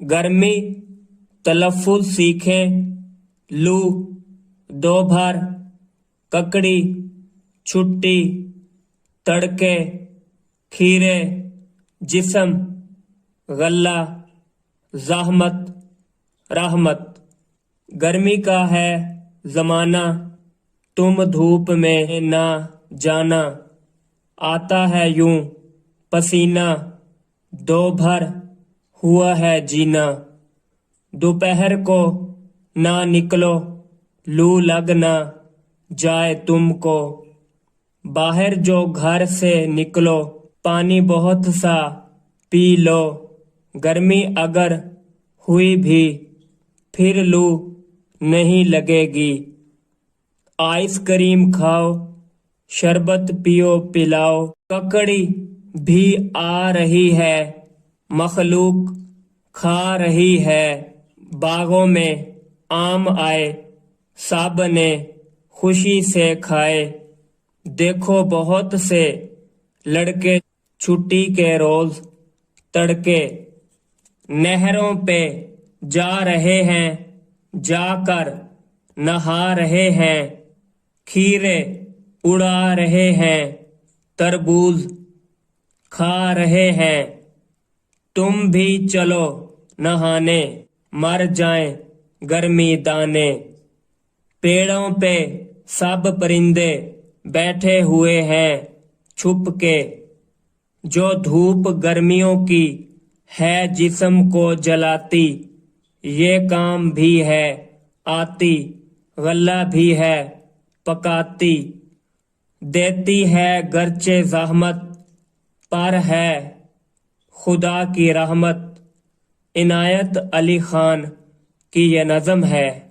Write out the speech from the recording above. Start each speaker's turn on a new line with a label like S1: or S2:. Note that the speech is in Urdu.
S1: گرمی تلفظ سیکھیں، لو دوپہر، ککڑی چھٹی، تڑکے کھیرے، جسم غلہ، زحمت رحمت۔ گرمی کا ہے زمانہ، تم دھوپ میں نہ جانا، آتا ہے یوں پسینہ، دوپہر ہوا ہے جینا۔ دوپہر کو نہ نکلو، لو لگ نہ جائے تم کو، باہر جو گھر سے نکلو، پانی بہت سا پی لو۔ گرمی اگر ہوئی بھی پھر لو نہیں لگے گی، آئس کریم کھاؤ، شربت پیو پلاؤ۔ ککڑی بھی آ رہی ہے، مخلوق کھا رہی ہے، باغوں میں آم آئے، سب نے خوشی سے کھائے۔ دیکھو بہت سے لڑکے چھٹی کے روز تڑکے نہروں پہ جا رہے ہیں، جا کر نہا رہے ہیں، کھیرے اڑا رہے ہیں، تربوز کھا رہے ہیں۔ تم بھی چلو نہانے، مر جائیں گرمی دانے۔ پیڑوں پہ سب پرندے بیٹھے ہوئے ہیں چھپ کے، جو دھوپ گرمیوں کی ہے جسم کو جلاتی، یہ کام بھی ہے آتی، غلہ بھی ہے پکاتی۔ دیتی ہے گرچہ زحمت، پر ہے خدا کی رحمت۔ عنایت علی خان کی یہ نظم ہے۔